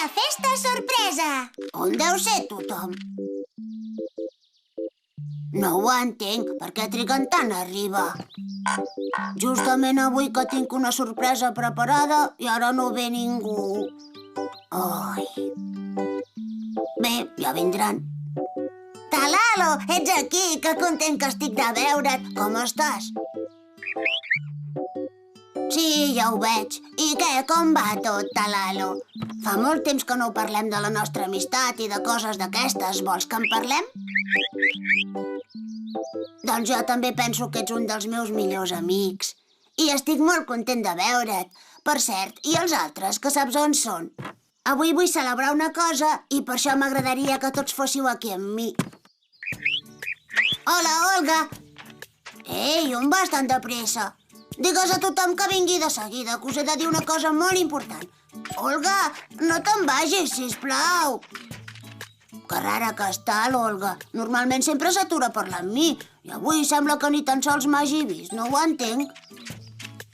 la festa sorpresa! On deu ser tothom? No ho entenc, per què triguen tant a arribar? Justament avui que tinc una sorpresa preparada i ara no ve ningú. Ai... Bé, ja vindran. Talalo, ets aquí, que content que estic de veure't. Com estàs? Sí, ja ho veig. I què, com va tot, Talalo? Fa molt temps que no parlem de la nostra amistat i de coses d'aquestes. Vols que en parlem? Doncs jo també penso que ets un dels meus millors amics. I estic molt content de veure't. Per cert, i els altres, que saps on són? Avui vull celebrar una cosa i per això m'agradaria que tots fóssiu aquí amb mi. Hola, Olga! Ei, on vas tan de pressa? Digues a tothom que vingui de seguida, que us he de dir una cosa molt important. Olga, no te'n vagis, sisplau. Que rara que està, l'Olga. Normalment sempre s'atura a parlar amb mi. I avui sembla que ni tan sols m'hagi vist. No ho entenc.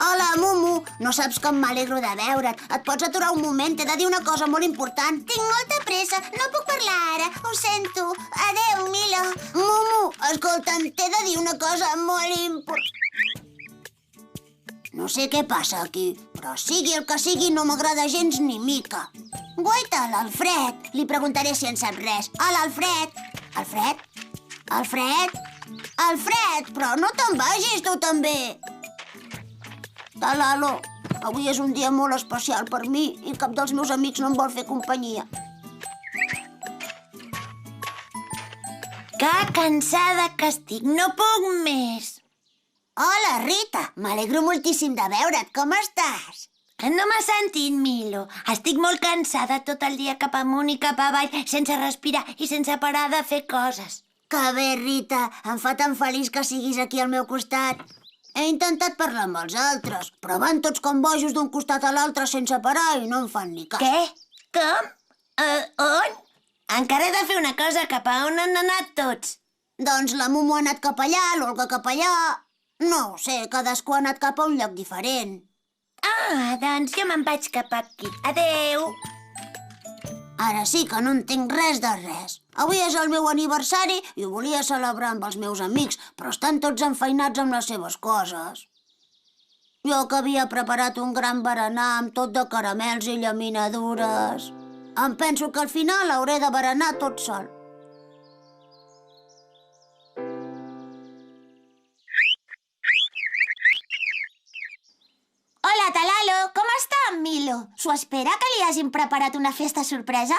Hola, Mumu. No saps com m'alegro de veure't. Et pots aturar un moment? T'he de dir una cosa molt important. Tinc molta pressa. No puc parlar ara. Ho sento. Adéu, Milo. Mumu, escolta'm, t'he de dir una cosa molt important. No sé què passa aquí, però sigui el que sigui no m'agrada gens ni mica. Guaita, l'Alfred. Li preguntaré si en sap res. Hola, Alfred. Alfred? Alfred? Alfred, però no te'n vagis, tu també. Talalo, avui és un dia molt especial per mi i cap dels meus amics no em vol fer companyia. Que cansada que estic, no puc més. Hola, Rita, m'alegro moltíssim de veure't, com estàs? Que no m'has sentit, Milo. Estic molt cansada tot el dia cap amunt i cap avall, sense respirar i sense parar de fer coses. Que bé, Rita, em fa tan feliç que siguis aquí al meu costat. He intentat parlar amb els altres, però van tots com bojos d'un costat a l'altre sense parar i no em fan ni cas. Què? Com? On? Encara he de fer una cosa. Cap a on han anat tots? Doncs la Mumu ha anat cap allà, l'Olga cap allà... No ho sé, cadascú ha anat cap a un lloc diferent. Ah, doncs jo me'n vaig cap aquí. Adéu! Ara sí que no entenc res de res. Avui és el meu aniversari i ho volia celebrar amb els meus amics, però estan tots enfeinats amb les seves coses. Jo que havia preparat un gran berenar amb tot de caramels i llaminadures. Em penso que al final hauré de berenar tot sol. Hola, Talalo, com està en Milo? S'ho espera que li hagin preparat una festa sorpresa?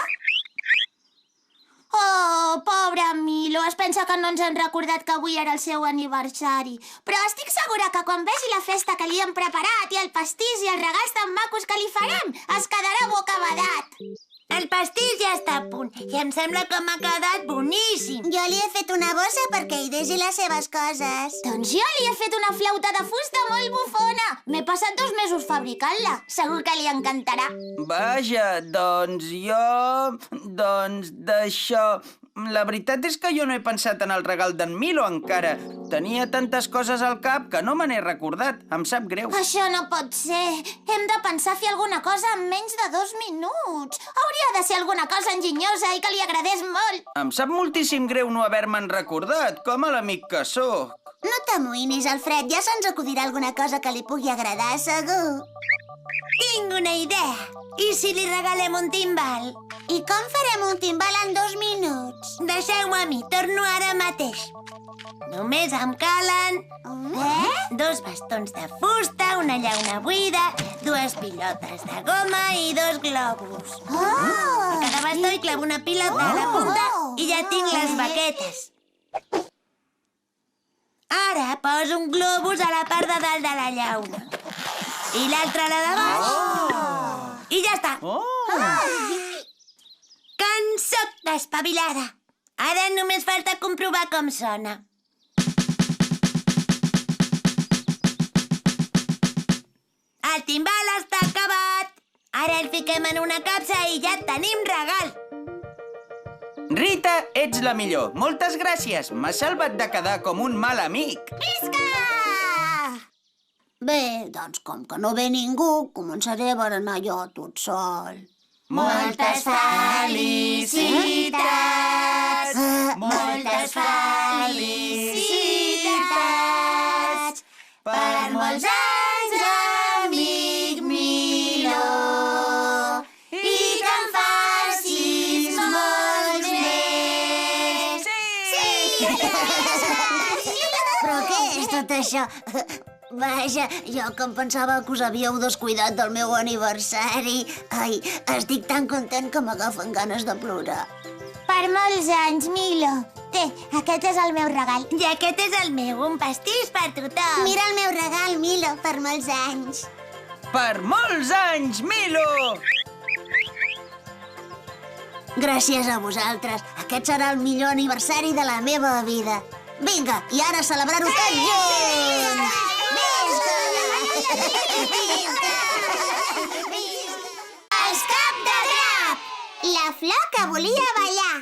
Oh, pobre en Milo, es pensa que no ens han recordat que avui era el seu aniversari. Però estic segura que quan vegi la festa que li hem preparat i el pastís i els regals tan macos que li farem, es quedarà bocabadat. El pastís ja està a punt i em sembla que m'ha quedat boníssim. Jo li he fet una bossa perquè hi deixi les seves coses. Doncs jo li he fet una flauta de fusta molt bufona. M'he passat 2 mesos fabricant-la. Segur que li encantarà. Vaja, doncs jo... Doncs d'això... La veritat és que jo no he pensat en el regal d'en Milo encara. Tenia tantes coses al cap que no me n'he recordat. Em sap greu. Això no pot ser. Hem de pensar a fer alguna cosa en menys de 2 minuts. Hauria de ser alguna cosa enginyosa i que li agradés molt. Em sap moltíssim greu no haver-me'n recordat, com a l'amic que sóc. No t'amoïnis, Alfred. Ja se'ns acudirà alguna cosa que li pugui agradar, segur. Tinc una idea. I si li regalem un timbal? I com farem un timbal en 2 minuts? Deixeu-me a mi, torno ara mateix. Només em calen... 2 bastons de fusta, una llauna buida, 2 pilotes de goma i 2 globus. A cada bastó hi clavo una pilota a la punta i ja tinc les baquetes. Ara poso un globus a la part de dalt de la llauna. I l'altre a la de baix. I ja està. Que en soc d'espavilada. Ara només falta comprovar com sona. El timbal està acabat. Ara el fiquem en una capsa i ja tenim regal. Rita, ets la millor. Moltes gràcies. M'has salvat de quedar com un mal amic. Visca! Bé, doncs com que no ve ningú, començaré a berenar jo tot sol. Moltes felicitats! Moltes felicitats! Per molts anys, amic Milo! I que en facis molts més! Però què és tot això? Vaja, jo que em pensava que us havíeu descuidat del meu aniversari. Ai, estic tan content que m'agafen ganes de plorar. Per molts anys, Milo. Té, aquest és el meu regal. I aquest és el meu, un pastís per tothom. Mira el meu regal, Milo, per molts anys. Per molts anys, Milo! Gràcies a vosaltres. Aquest serà el millor aniversari de la meva vida. Vinga, i ara celebrar-ho tots junts! Els Cap de Drap! La flor que volia ballar.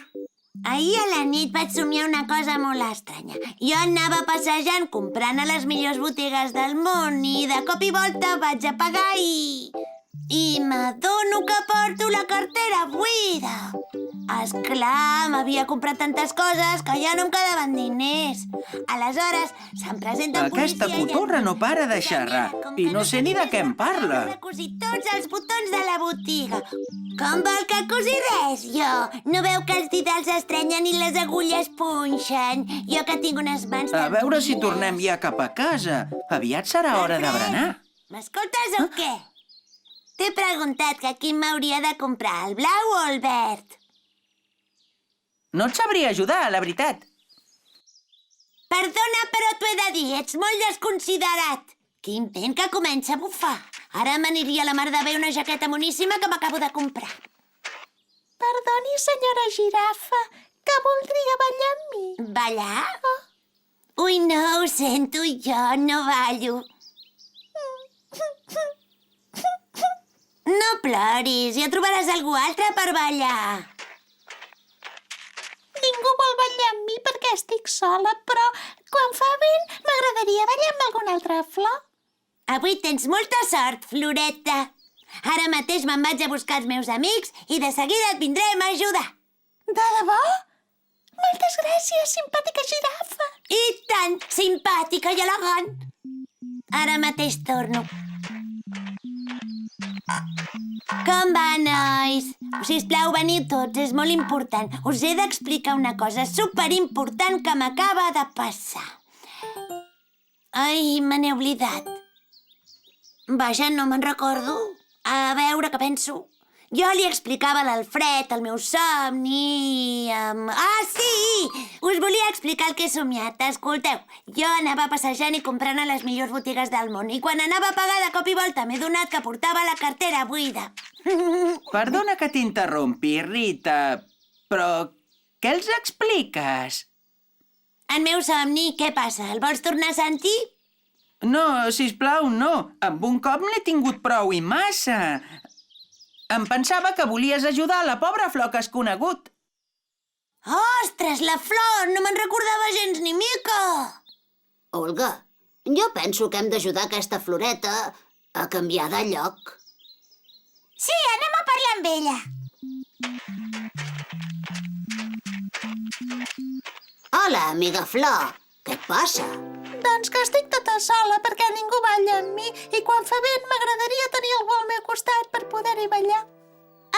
Ahir a la nit vaig somiar una cosa molt estranya. Jo anava passejant comprant a les millors botigues del món i de cop i volta vaig a pagar i m'adono que porto la cartera buida. Esclar, m'havia comprat tantes coses que ja no em quedaven diners. Aleshores, se'm presenta un policia... Aquesta cotorra no para de xerrar i no sé ni de què em parla. M'ha cosit tots els botons de la botiga. Com vol que cosi res, jo? No veu que els didals estrenyen i les agulles punxen? Jo que tinc unes mans... A veure si tornem ja cap a casa. Aviat serà hora de berenar. M'escoltes o què? T'he preguntat que quin m'hauria de comprar, el blau o el verd? No et sabria ajudar, la veritat. Perdona, però t'ho he de dir, ets molt desconsiderat. Quin vent que comença a bufar. Ara m'aniria a la mar de bé una jaqueta moníssima que m'acabo de comprar. Perdoni, senyora girafa, que voldria ballar amb mi. Ballar? Ui, no, ho sento, jo no ballo. No ploris, ja trobaràs algú altre per ballar. Ningú vol ballar amb mi perquè estic sola, però quan fa vent m'agradaria ballar amb alguna altra flor. Avui tens molta sort, Floreta. Ara mateix me'n vaig a buscar els meus amics i de seguida et vindrem a ajudar. De debò? Moltes gràcies, simpàtica girafa. I tant, simpàtica i elegant. Ara mateix torno. Com va, nois? Sisplau, veniu tots, és molt important. Us he d'explicar una cosa superimportant que m'acaba de passar. Ai, me n'he oblidat. Vaja, no me'n recordo. A veure què penso. Jo li explicava a l'Alfred el meu somni... Ah, sí! Us volia explicar el que he somiat. Escolteu, jo anava passejant i comprant a les millors botigues del món i quan anava a pagar de cop i volta m'he donat que portava la cartera buida. Perdona que t'interrompi, Rita, però què els expliques? En meu somni, què passa? El vols tornar a sentir? No, sisplau, no. Amb un cop n'he tingut prou i massa. Em pensava que volies ajudar a la pobra flor que has conegut. Ostres, la flor! No me'n recordava gens ni mica! Olga, jo penso que hem d'ajudar aquesta floreta a canviar de lloc. Sí, anem a parlar amb ella. Hola, amiga Flor. Què et passa? Doncs que estic tota sola perquè ningú balla amb mi i quan fa vent m'agradaria tenir algú al meu costat per poder-hi ballar.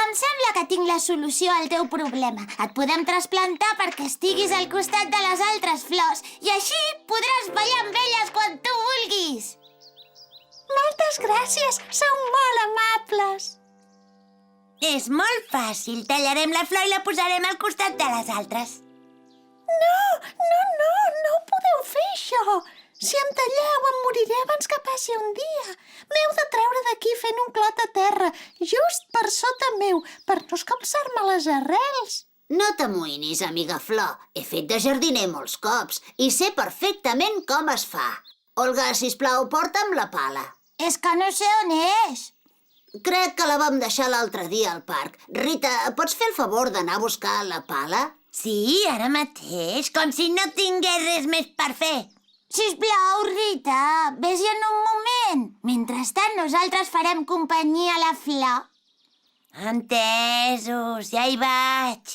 Em sembla que tinc la solució al teu problema. Et podem trasplantar perquè estiguis al costat de les altres flors i així podràs ballar amb elles quan tu vulguis. Moltes gràcies, sou molt amables. És molt fàcil. Tallarem la flor i la posarem al costat de les altres. No ho podeu fer, això. Si em talleu, em moriré abans que passi un dia. M'heu de treure d'aquí fent un clot a terra, just per sota meu, per no escalçar-me les arrels. No t'amoïnis, amiga Flor. He fet de jardiner molts cops i sé perfectament com es fa. Olga, sisplau, porta'm la pala. És que no sé on és. Crec que la vam deixar l'altre dia al parc. Rita, pots fer el favor d'anar a buscar la pala? Sí, ara mateix, com si no tingués res més per fer. Sisplau, Rita, vés-hi en un moment. Mentrestant, nosaltres farem companyia a la flor. Entesos, ja hi vaig.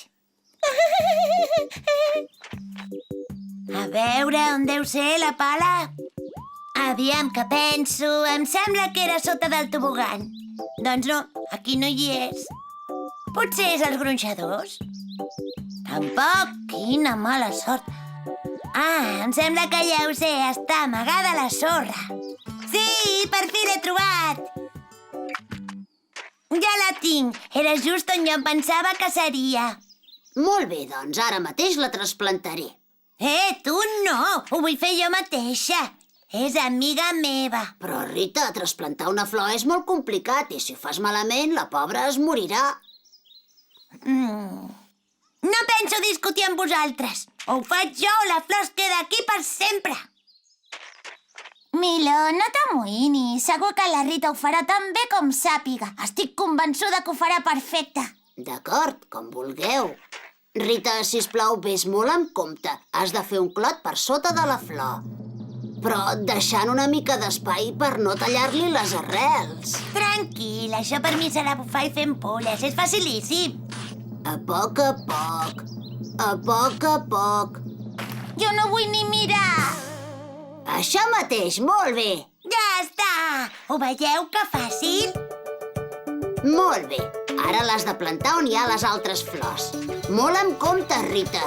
A veure, on deu ser la pala? Aviam que penso, em sembla que era sota del tobogan. Doncs no, aquí no hi és. Potser és als gronxadors? Tampoc, quina mala sort. Ah, em sembla que ja ho sé, està amagada a la sorra. Sí, per fi l'he trobat! Ja la tinc, era just on jo em pensava que seria. Molt bé, doncs ara mateix la trasplantaré. Tu no, ho vull fer jo mateixa. És amiga meva. Però, Rita, trasplantar una flor és molt complicat i si ho fas malament, la pobra es morirà. No penso discutir amb vosaltres. O ho faig jo o la flor es queda aquí per sempre. Milo, no t'amoïnis. Segur que la Rita ho farà tan bé com sàpiga. Estic convençuda que ho farà perfecte. D'acord, com vulgueu. Rita, sisplau, vés molt amb compte. Has de fer un clot per sota de la flor. Però deixant una mica d'espai per no tallar-li les arrels. Tranquil, això per mi serà bufar i fer ampolles. És facilíssim. A poc a poc. A poc a poc. Jo no vull ni mirar. Això mateix, molt bé. Ja està! Ho veieu que fàcil? Molt bé. Ara l'has de plantar on hi ha les altres flors. Molt amb compte, Rita.